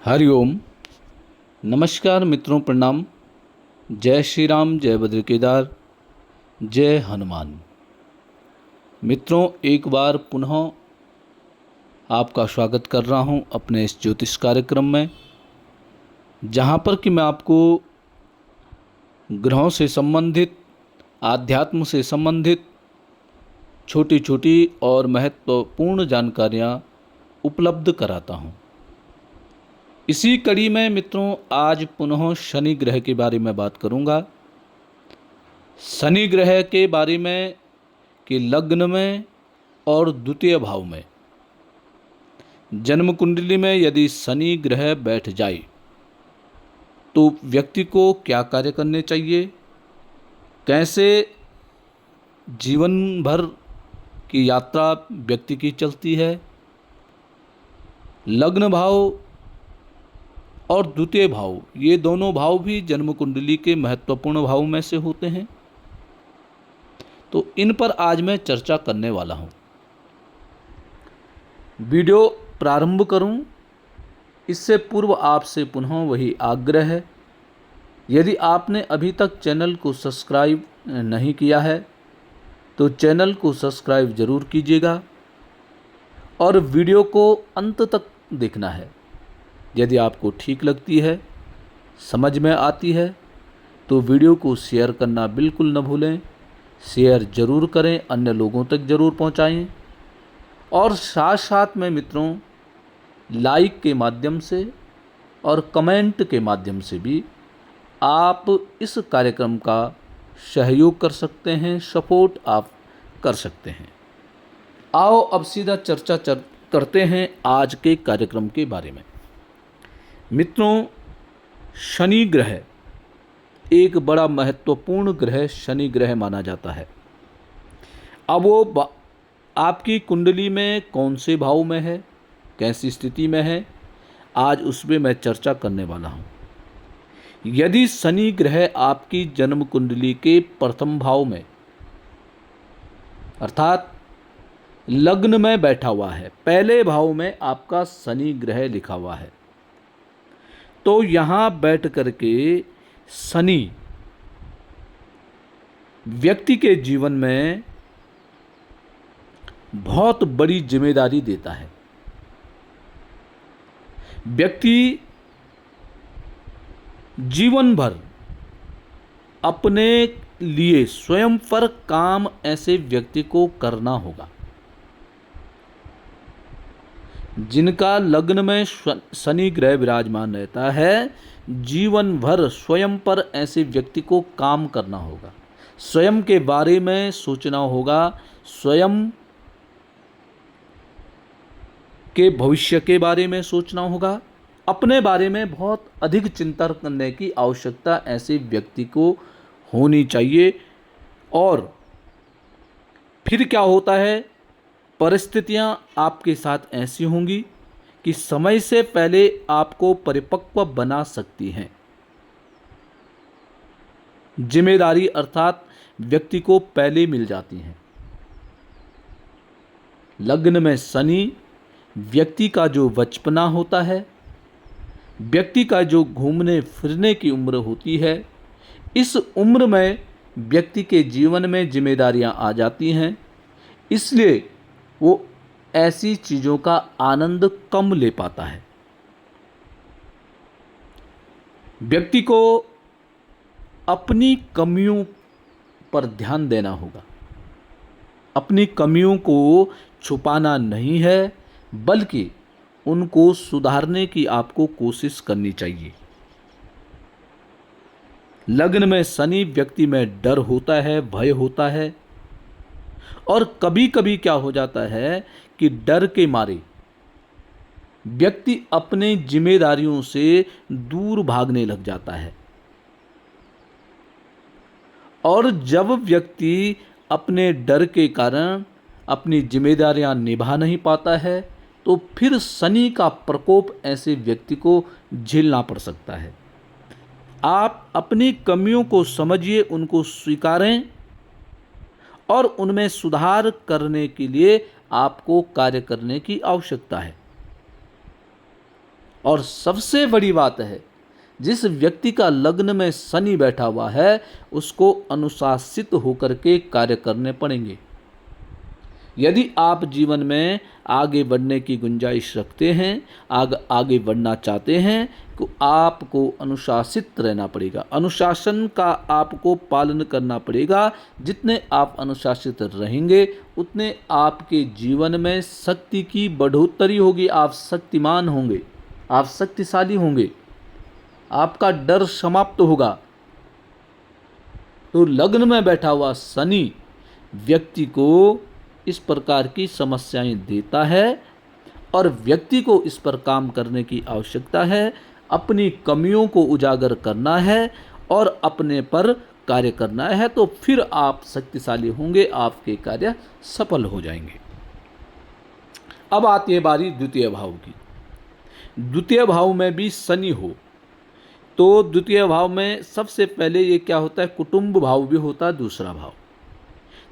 हरिओम। नमस्कार मित्रों, प्रणाम। जय श्री राम, जय बद्र केदार, जय हनुमान। मित्रों, एक बार पुनः आपका स्वागत कर रहा हूं अपने इस ज्योतिष कार्यक्रम में, जहां पर कि मैं आपको ग्रहों से संबंधित, आध्यात्म से संबंधित छोटी छोटी और महत्वपूर्ण जानकारियां उपलब्ध कराता हूं। इसी कड़ी में मित्रों, आज पुनः शनि ग्रह के बारे में बात करूंगा। शनि ग्रह के बारे में कि लग्न में और द्वितीय भाव में जन्म कुंडली में यदि शनि ग्रह बैठ जाए तो व्यक्ति को क्या कार्य करने चाहिए, कैसे जीवन भर की यात्रा व्यक्ति की चलती है। लग्न भाव और द्वितीय भाव, ये दोनों भाव भी जन्म कुंडली के महत्वपूर्ण भाव में से होते हैं, तो इन पर आज मैं चर्चा करने वाला हूं। वीडियो प्रारंभ करूं इससे पूर्व आपसे पुनः वही आग्रह है, यदि आपने अभी तक चैनल को सब्सक्राइब नहीं किया है तो चैनल को सब्सक्राइब जरूर कीजिएगा और वीडियो को अंत तक देखना है। यदि आपको ठीक लगती है, समझ में आती है, तो वीडियो को शेयर करना बिल्कुल न भूलें। शेयर जरूर करें, अन्य लोगों तक जरूर पहुंचाएं और साथ साथ में मित्रों लाइक के माध्यम से और कमेंट के माध्यम से भी आप इस कार्यक्रम का सहयोग कर सकते हैं, सपोर्ट आप कर सकते हैं। आओ अब सीधा चर्चा करते हैं आज के कार्यक्रम के बारे में। मित्रों, शनि ग्रह एक बड़ा महत्वपूर्ण ग्रह शनि ग्रह माना जाता है। अब वो आपकी कुंडली में कौन से भाव में है, कैसी स्थिति में है, आज उसमें मैं चर्चा करने वाला हूँ। यदि शनि ग्रह आपकी जन्म कुंडली के प्रथम भाव में अर्थात लग्न में बैठा हुआ है, पहले भाव में आपका शनि ग्रह लिखा हुआ है, तो यहाँ बैठ करके शनि व्यक्ति के जीवन में बहुत बड़ी जिम्मेदारी देता है। व्यक्ति जीवन भर अपने लिए स्वयं पर काम ऐसे व्यक्ति को करना होगा। जिनका लग्न में शनि ग्रह विराजमान रहता है, जीवन भर स्वयं पर ऐसे व्यक्ति को काम करना होगा, स्वयं के बारे में सोचना होगा, स्वयं के भविष्य के बारे में सोचना होगा, अपने बारे में बहुत अधिक चिंता करने की आवश्यकता ऐसे व्यक्ति को होनी चाहिए। और फिर क्या होता है, परिस्थितियां आपके साथ ऐसी होंगी कि समय से पहले आपको परिपक्व बना सकती हैं। जिम्मेदारी अर्थात व्यक्ति को पहले मिल जाती हैं। लग्न में शनि व्यक्ति का जो बचपना होता है, व्यक्ति का जो घूमने फिरने की उम्र होती है, इस उम्र में व्यक्ति के जीवन में जिम्मेदारियां आ जाती हैं, इसलिए वो ऐसी चीज़ों का आनंद कम ले पाता है। व्यक्ति को अपनी कमियों पर ध्यान देना होगा। अपनी कमियों को छुपाना नहीं है, बल्कि उनको सुधारने की आपको कोशिश करनी चाहिए। लग्न में शनि व्यक्ति में डर होता है, भय होता है, और कभी कभी क्या हो जाता है कि डर के मारे व्यक्ति अपने जिम्मेदारियों से दूर भागने लग जाता है। और जब व्यक्ति अपने डर के कारण अपनी जिम्मेदारियां निभा नहीं पाता है, तो फिर शनि का प्रकोप ऐसे व्यक्ति को झेलना पड़ सकता है। आप अपनी कमियों को समझिए, उनको स्वीकारें और उनमें सुधार करने के लिए आपको कार्य करने की आवश्यकता है। और सबसे बड़ी बात है, जिस व्यक्ति का लग्न में शनि बैठा हुआ है उसको अनुशासित होकर के कार्य करने पड़ेंगे। यदि आप जीवन में आगे बढ़ने की गुंजाइश रखते हैं, आगे बढ़ना चाहते हैं, तो आपको अनुशासित रहना पड़ेगा। अनुशासन का आपको पालन करना पड़ेगा। जितने आप अनुशासित रहेंगे उतने आपके जीवन में शक्ति की बढ़ोतरी होगी। आप शक्तिमान होंगे, आप शक्तिशाली होंगे, आपका डर समाप्त होगा। तो लग्न में बैठा हुआ शनि व्यक्ति को इस प्रकार की समस्याएं देता है और व्यक्ति को इस पर काम करने की आवश्यकता है। अपनी कमियों को उजागर करना है और अपने पर कार्य करना है, तो फिर आप शक्तिशाली होंगे, आपके कार्य सफल हो जाएंगे। अब आती है बारी द्वितीय भाव की। द्वितीय भाव में भी शनि हो तो द्वितीय भाव में सबसे पहले ये क्या होता है, कुटुंब भाव भी होता है, दूसरा भाव।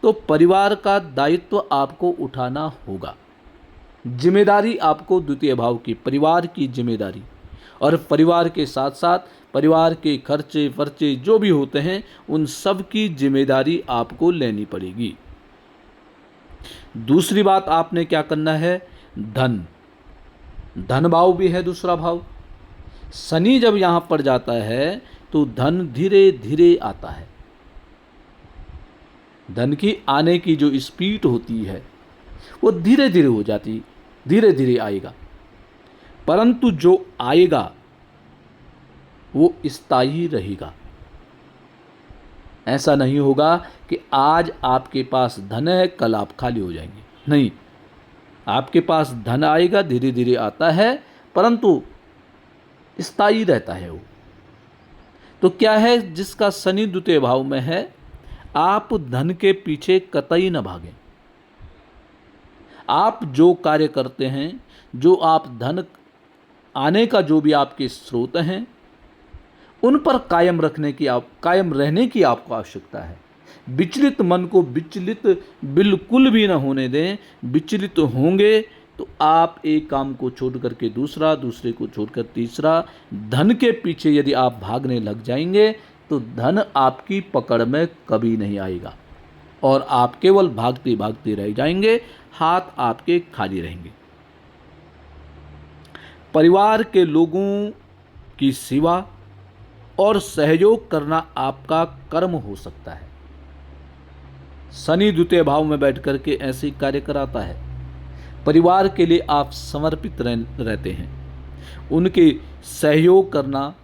तो परिवार का दायित्व आपको उठाना होगा। जिम्मेदारी आपको द्वितीय भाव की, परिवार की जिम्मेदारी, और परिवार के साथ साथ परिवार के खर्चे वर्चे जो भी होते हैं उन सब की जिम्मेदारी आपको लेनी पड़ेगी। दूसरी बात आपने क्या करना है, धन भाव भी है दूसरा भाव। शनि जब यहां पर जाता है तो धन धीरे धीरे आता है। धन की आने की जो स्पीड होती है वो धीरे धीरे हो जाती, धीरे धीरे आएगा, परंतु जो आएगा वो स्थायी रहेगा। ऐसा नहीं होगा कि आज आपके पास धन है कल आप खाली हो जाएंगे, नहीं। आपके पास धन आएगा, धीरे धीरे आता है, परंतु स्थायी रहता है वो। तो क्या है, जिसका शनि द्वितीय भाव में है, आप धन के पीछे कतई न भागें। आप जो कार्य करते हैं, जो आप धन आने का जो भी आपके स्रोत हैं, उन पर कायम रहने की आपको आवश्यकता है। विचलित मन को विचलित बिल्कुल भी न होने दें। विचलित होंगे तो आप एक काम को छोड़ करके दूसरा, दूसरे को छोड़कर तीसरा, धन के पीछे यदि आप भागने लग जाएंगे तो धन आपकी पकड़ में कभी नहीं आएगा और आप केवल भागते भागते रह जाएंगे, हाथ आपके खाली रहेंगे। परिवार के लोगों की सेवा और सहयोग करना आपका कर्म हो सकता है। शनि द्वितीय भाव में बैठ करके ऐसे कार्य कराता है। परिवार के लिए आप समर्पित रहते हैं। उनके सहयोग करना,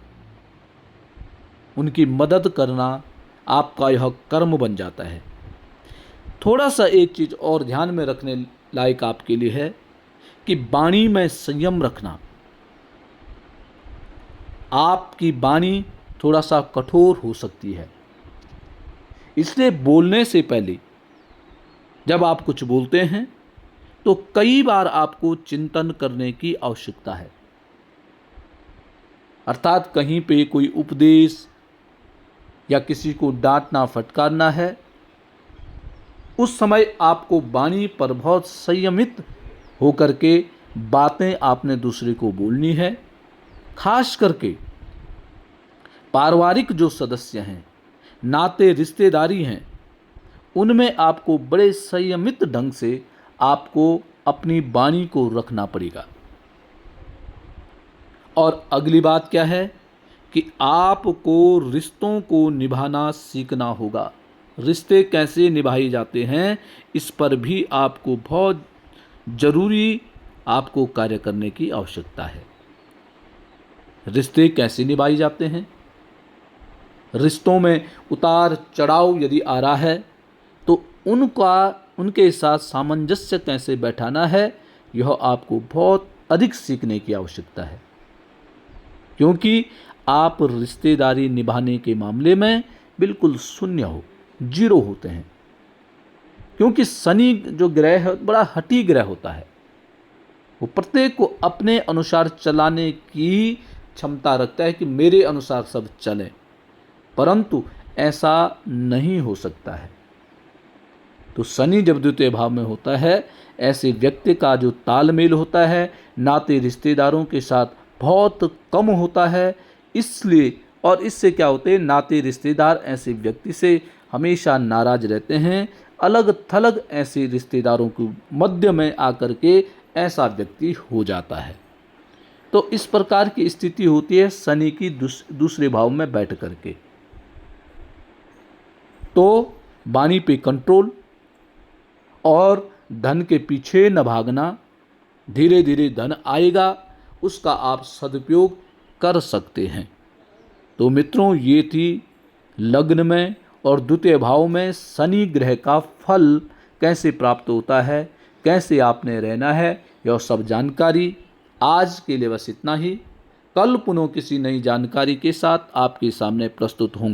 उनकी मदद करना आपका यह कर्म बन जाता है। थोड़ा सा एक चीज़ और ध्यान में रखने लायक आपके लिए है कि वाणी में संयम रखना। आपकी वाणी थोड़ा सा कठोर हो सकती है, इसलिए बोलने से पहले जब आप कुछ बोलते हैं तो कई बार आपको चिंतन करने की आवश्यकता है। अर्थात कहीं पे कोई उपदेश या किसी को डांटना फटकारना है, उस समय आपको वाणी पर बहुत संयमित होकर के बातें आपने दूसरे को बोलनी है। खास करके पारिवारिक जो सदस्य हैं, नाते रिश्तेदारी हैं, उनमें आपको बड़े संयमित ढंग से आपको अपनी वाणी को रखना पड़ेगा। और अगली बात क्या है कि आपको रिश्तों को निभाना सीखना होगा। रिश्ते कैसे निभाए जाते हैं इस पर भी आपको बहुत ज़रूरी आपको कार्य करने की आवश्यकता है। रिश्ते कैसे निभाए जाते हैं, रिश्तों में उतार चढ़ाव यदि आ रहा है तो उनके साथ सामंजस्य कैसे बैठाना है, यह आपको बहुत अधिक सीखने की आवश्यकता है। क्योंकि आप रिश्तेदारी निभाने के मामले में बिल्कुल शून्य हो, जीरो होते हैं। क्योंकि शनि जो ग्रह है बड़ा हठी ग्रह होता है, वो प्रत्येक को अपने अनुसार चलाने की क्षमता रखता है कि मेरे अनुसार सब चले, परंतु ऐसा नहीं हो सकता है। तो शनि जब द्वितीय भाव में होता है, ऐसे व्यक्ति का जो तालमेल होता है नाते रिश्तेदारों के साथ बहुत कम होता है। इसलिए और इससे क्या होते हैं, नाते रिश्तेदार ऐसे व्यक्ति से हमेशा नाराज रहते हैं। अलग थलग ऐसे रिश्तेदारों के मध्य में आकर के ऐसा व्यक्ति हो जाता है। तो इस प्रकार की स्थिति होती है शनि की दूसरे भाव में बैठ करके। तो वाणी पे कंट्रोल और धन के पीछे न भागना, धीरे धीरे धन आएगा, उसका आप सदुपयोग कर सकते हैं। तो मित्रों, ये थी लग्न में और द्वितीय भाव में शनि ग्रह का फल कैसे प्राप्त होता है, कैसे आपने रहना है, यह सब जानकारी आज के लिए बस इतना ही। कल पुनः किसी नई जानकारी के साथ आपके सामने प्रस्तुत होंगे।